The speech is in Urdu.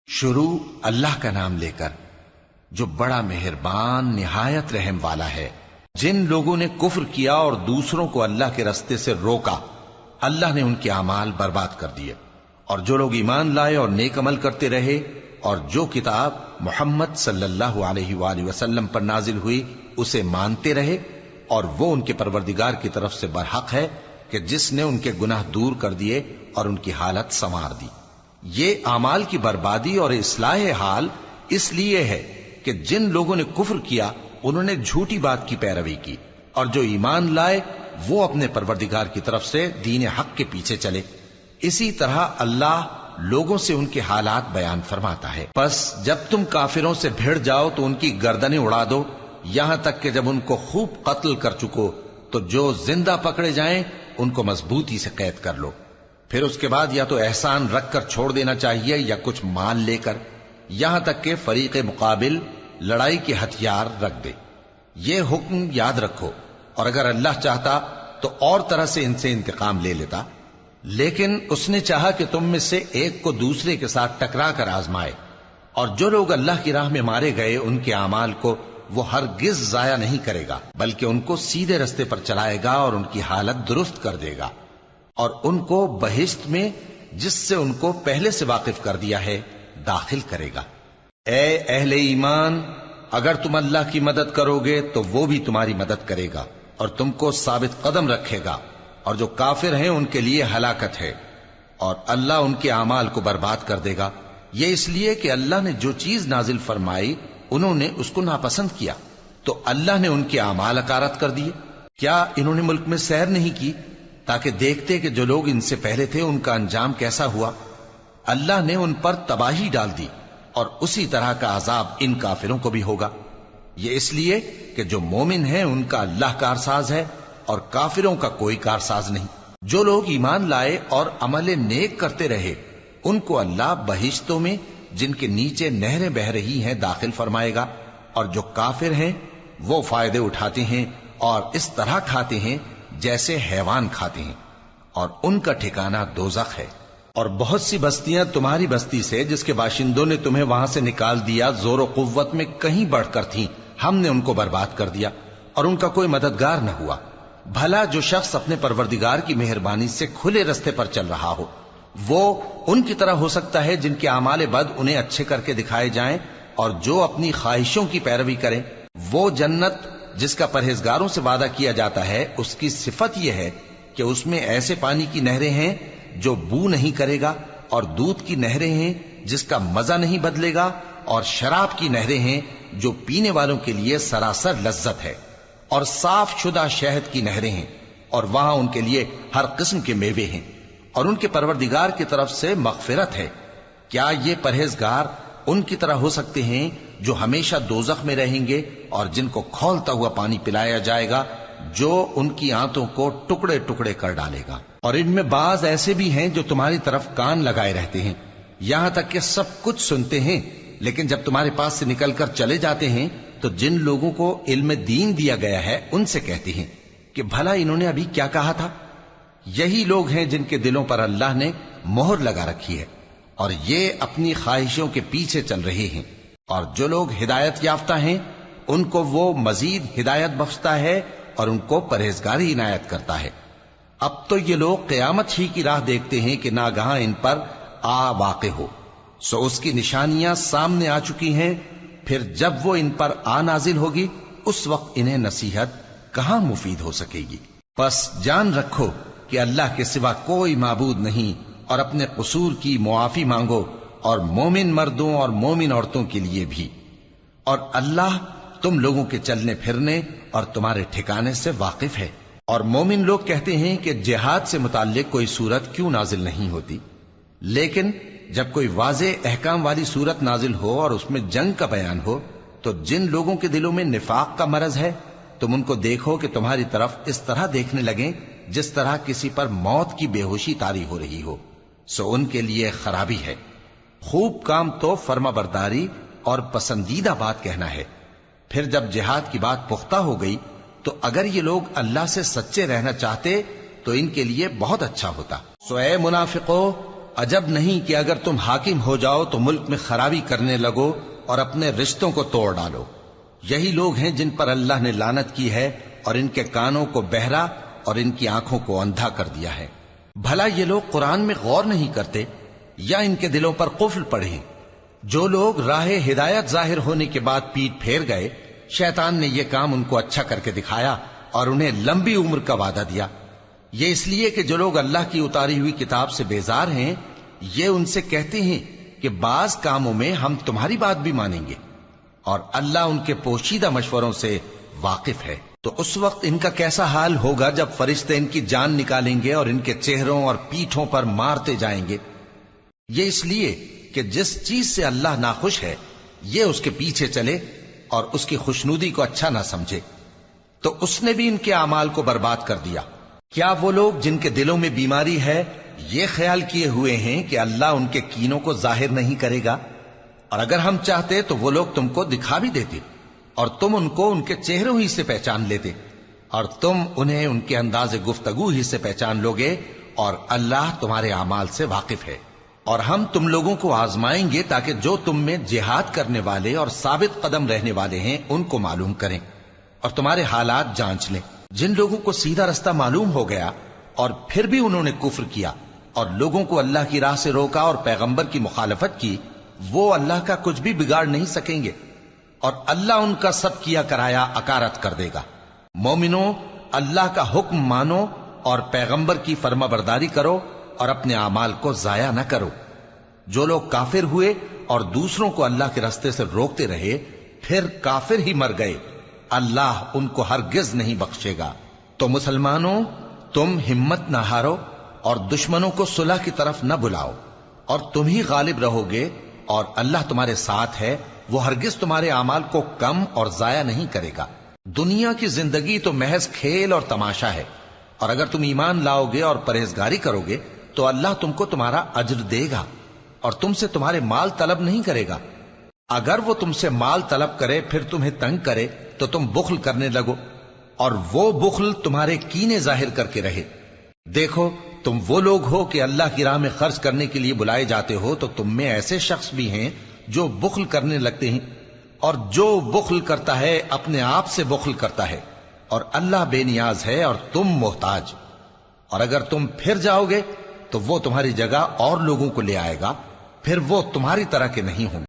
شروع اللہ کا نام لے کر جو بڑا مہربان نہایت رحم والا ہے۔ جن لوگوں نے کفر کیا اور دوسروں کو اللہ کے رستے سے روکا، اللہ نے ان کے اعمال برباد کر دیے، اور جو لوگ ایمان لائے اور نیک عمل کرتے رہے اور جو کتاب محمد صلی اللہ علیہ وآلہ وسلم پر نازل ہوئی اسے مانتے رہے، اور وہ ان کے پروردگار کی طرف سے برحق ہے کہ جس نے ان کے گناہ دور کر دیے اور ان کی حالت سنوار دی۔ یہ اعمال کی بربادی اور اصلاح حال اس لیے ہے کہ جن لوگوں نے کفر کیا انہوں نے جھوٹی بات کی پیروی کی، اور جو ایمان لائے وہ اپنے پروردگار کی طرف سے دین حق کے پیچھے چلے۔ اسی طرح اللہ لوگوں سے ان کے حالات بیان فرماتا ہے۔ پس جب تم کافروں سے بھیڑ جاؤ تو ان کی گردنیں اڑا دو، یہاں تک کہ جب ان کو خوب قتل کر چکو تو جو زندہ پکڑے جائیں ان کو مضبوطی سے قید کر لو۔ پھر اس کے بعد یا تو احسان رکھ کر چھوڑ دینا چاہیے یا کچھ مال لے کر، یہاں تک کہ فریق مقابل لڑائی کے ہتھیار رکھ دے۔ یہ حکم یاد رکھو، اور اگر اللہ چاہتا تو اور طرح سے ان سے انتقام لے لیتا، لیکن اس نے چاہا کہ تم میں سے ایک کو دوسرے کے ساتھ ٹکرا کر آزمائے، اور جو لوگ اللہ کی راہ میں مارے گئے ان کے اعمال کو وہ ہرگز ضائع نہیں کرے گا، بلکہ ان کو سیدھے رستے پر چلائے گا اور ان کی حالت درست کر دے گا، اور ان کو بہشت میں جس سے ان کو پہلے سے واقف کر دیا ہے داخل کرے گا۔ اے اہل ایمان، اگر تم اللہ کی مدد کرو گے تو وہ بھی تمہاری مدد کرے گا اور تم کو ثابت قدم رکھے گا، اور جو کافر ہیں ان کے لیے ہلاکت ہے، اور اللہ ان کے اعمال کو برباد کر دے گا۔ یہ اس لیے کہ اللہ نے جو چیز نازل فرمائی انہوں نے اس کو ناپسند کیا، تو اللہ نے ان کے اعمال اکارت کر دیے۔ کیا انہوں نے ملک میں سیر نہیں کی تاکہ دیکھتے کہ جو لوگ ان سے پہلے تھے ان کا انجام کیسا ہوا؟ اللہ نے ان پر تباہی ڈال دی، اور اسی طرح کا عذاب ان کافروں کو بھی ہوگا۔ یہ اس لیے کہ جو مومن ہیں ان کا اللہ کارساز ہے اور کافروں کا کوئی کارساز نہیں۔ جو لوگ ایمان لائے اور عمل نیک کرتے رہے ان کو اللہ بہشتوں میں جن کے نیچے نہریں بہ رہی ہیں داخل فرمائے گا، اور جو کافر ہیں وہ فائدے اٹھاتے ہیں اور اس طرح کھاتے ہیں جیسے حیوان کھاتے ہیں، اور ان کا ٹھکانہ دوزخ ہے۔ اور بہت سی بستیاں تمہاری بستی سے جس کے باشندوں نے تمہیں وہاں سے نکال دیا زور و قوت میں کہیں بڑھ کر تھیں، ہم نے ان کو برباد کر دیا اور ان کا کوئی مددگار نہ ہوا۔ بھلا جو شخص اپنے پروردگار کی مہربانی سے کھلے رستے پر چل رہا ہو وہ ان کی طرح ہو سکتا ہے جن کے اعمال بد انہیں اچھے کر کے دکھائے جائیں، اور جو اپنی خواہشوں کی پیروی کریں وہ جنت جس کا پرہیزگاروں سے وعدہ کیا جاتا ہے اس کی صفت یہ ہے کہ اس میں ایسے پانی کی نہریں ہیں جو بو نہیں کرے گا، اور دودھ کی نہریں ہیں جس کا مزہ نہیں بدلے گا، اور شراب کی نہریں ہیں جو پینے والوں کے لیے سراسر لذت ہے، اور صاف شدہ شہد کی نہریں ہیں، اور وہاں ان کے لیے ہر قسم کے میوے ہیں، اور ان کے پروردگار کی طرف سے مغفرت ہے۔ کیا یہ پرہیزگار ان کی طرح ہو سکتے ہیں جو ہمیشہ دوزخ میں رہیں گے اور جن کو کھولتا ہوا پانی پلایا جائے گا جو ان کی آنتوں کو ٹکڑے ٹکڑے کر ڈالے گا؟ اور ان میں بعض ایسے بھی ہیں جو تمہاری طرف کان لگائے رہتے ہیں، یہاں تک کہ سب کچھ سنتے ہیں، لیکن جب تمہارے پاس سے نکل کر چلے جاتے ہیں تو جن لوگوں کو علم دین دیا گیا ہے ان سے کہتے ہیں کہ بھلا انہوں نے ابھی کیا کہا تھا؟ یہی لوگ ہیں جن کے دلوں پر اللہ نے مہر لگا رکھی ہے، اور یہ اپنی خواہشوں کے پیچھے چل رہے ہیں۔ اور جو لوگ ہدایت یافتہ ہیں ان کو وہ مزید ہدایت بخشتا ہے اور ان کو پرہیزگاری عنایت کرتا ہے۔ اب تو یہ لوگ قیامت ہی کی راہ دیکھتے ہیں کہ ناگہاں ان پر آ واقع ہو، سو اس کی نشانیاں سامنے آ چکی ہیں، پھر جب وہ ان پر آ نازل ہوگی اس وقت انہیں نصیحت کہاں مفید ہو سکے گی۔ پس جان رکھو کہ اللہ کے سوا کوئی معبود نہیں، اور اپنے قصور کی معافی مانگو، اور مومن مردوں اور مومن عورتوں کے لیے بھی، اور اللہ تم لوگوں کے چلنے پھرنے اور تمہارے ٹھکانے سے واقف ہے۔ اور مومن لوگ کہتے ہیں کہ جہاد سے متعلق کوئی سورت کیوں نازل نہیں ہوتی، لیکن جب کوئی واضح احکام والی سورت نازل ہو اور اس میں جنگ کا بیان ہو تو جن لوگوں کے دلوں میں نفاق کا مرض ہے تم ان کو دیکھو کہ تمہاری طرف اس طرح دیکھنے لگیں جس طرح کسی پر موت کی بے ہوشی طاری ہو رہی ہو، سو ان کے لیے خرابی ہے۔ خوب کام تو فرما برداری اور پسندیدہ بات کہنا ہے۔ پھر جب جہاد کی بات پختہ ہو گئی تو اگر یہ لوگ اللہ سے سچے رہنا چاہتے تو ان کے لیے بہت اچھا ہوتا۔ سو اے منافقو، عجب نہیں کہ اگر تم حاکم ہو جاؤ تو ملک میں خرابی کرنے لگو اور اپنے رشتوں کو توڑ ڈالو۔ یہی لوگ ہیں جن پر اللہ نے لعنت کی ہے اور ان کے کانوں کو بہرا اور ان کی آنکھوں کو اندھا کر دیا ہے۔ بھلا یہ لوگ قرآن میں غور نہیں کرتے یا ان کے دلوں پر قفل پڑے ہیں؟ جو لوگ راہ ہدایت ظاہر ہونے کے بعد پیٹ پھیر گئے، شیطان نے یہ کام ان کو اچھا کر کے دکھایا اور انہیں لمبی عمر کا وعدہ دیا۔ یہ اس لیے کہ جو لوگ اللہ کی اتاری ہوئی کتاب سے بیزار ہیں، یہ ان سے کہتے ہیں کہ بعض کاموں میں ہم تمہاری بات بھی مانیں گے، اور اللہ ان کے پوشیدہ مشوروں سے واقف ہے۔ تو اس وقت ان کا کیسا حال ہوگا جب فرشتے ان کی جان نکالیں گے اور ان کے چہروں اور پیٹھوں پر مارتے جائیں گے۔ یہ اس لیے کہ جس چیز سے اللہ ناخوش ہے یہ اس کے پیچھے چلے اور اس کی خوشنودی کو اچھا نہ سمجھے، تو اس نے بھی ان کے اعمال کو برباد کر دیا۔ کیا وہ لوگ جن کے دلوں میں بیماری ہے یہ خیال کیے ہوئے ہیں کہ اللہ ان کے کینوں کو ظاہر نہیں کرے گا؟ اور اگر ہم چاہتے تو وہ لوگ تم کو دکھا بھی دیتے اور تم ان کو ان کے چہروں ہی سے پہچان لیتے، اور تم انہیں ان کے انداز گفتگو ہی سے پہچان لوگے، اور اللہ تمہارے اعمال سے واقف ہے۔ اور ہم تم لوگوں کو آزمائیں گے تاکہ جو تم میں جہاد کرنے والے اور ثابت قدم رہنے والے ہیں ان کو معلوم کریں اور تمہارے حالات جانچ لیں۔ جن لوگوں کو سیدھا رستہ معلوم ہو گیا اور پھر بھی انہوں نے کفر کیا اور لوگوں کو اللہ کی راہ سے روکا اور پیغمبر کی مخالفت کی، وہ اللہ کا کچھ بھی بگاڑ نہیں سکیں گے، اور اللہ ان کا سب کیا کرایا اکارت کر دے گا۔ مومنوں، اللہ کا حکم مانو اور پیغمبر کی فرما برداری کرو اور اپنے اعمال کو ضائع نہ کرو۔ جو لوگ کافر ہوئے اور دوسروں کو اللہ کے راستے سے روکتے رہے پھر کافر ہی مر گئے، اللہ ان کو ہرگز نہیں بخشے گا۔ تو مسلمانوں، تم ہمت نہ ہارو اور دشمنوں کو صلح کی طرف نہ بلاؤ، اور تم ہی غالب رہو گے، اور اللہ تمہارے ساتھ ہے، وہ ہرگز تمہارے اعمال کو کم اور ضائع نہیں کرے گا۔ دنیا کی زندگی تو محض کھیل اور تماشا ہے، اور اگر تم ایمان لاؤ گے اور پرہیزگاری کرو گے تو اللہ تم کو تمہارا اجر دے گا اور تم سے تمہارے مال طلب نہیں کرے گا۔ اگر وہ تم سے مال طلب کرے پھر تمہیں تنگ کرے تو تم بخل کرنے لگو، اور وہ بخل تمہارے کینے ظاہر کر کے رہے۔ دیکھو، تم وہ لوگ ہو کہ اللہ کی راہ میں خرچ کرنے کے لیے بلائے جاتے ہو، تو تم میں ایسے شخص بھی ہیں جو بخل کرنے لگتے ہیں، اور جو بخل کرتا ہے اپنے آپ سے بخل کرتا ہے، اور اللہ بے نیاز ہے اور تم محتاج۔ اور اگر تم پھر جاؤ گے تو وہ تمہاری جگہ اور لوگوں کو لے آئے گا، پھر وہ تمہاری طرح کے نہیں ہوں۔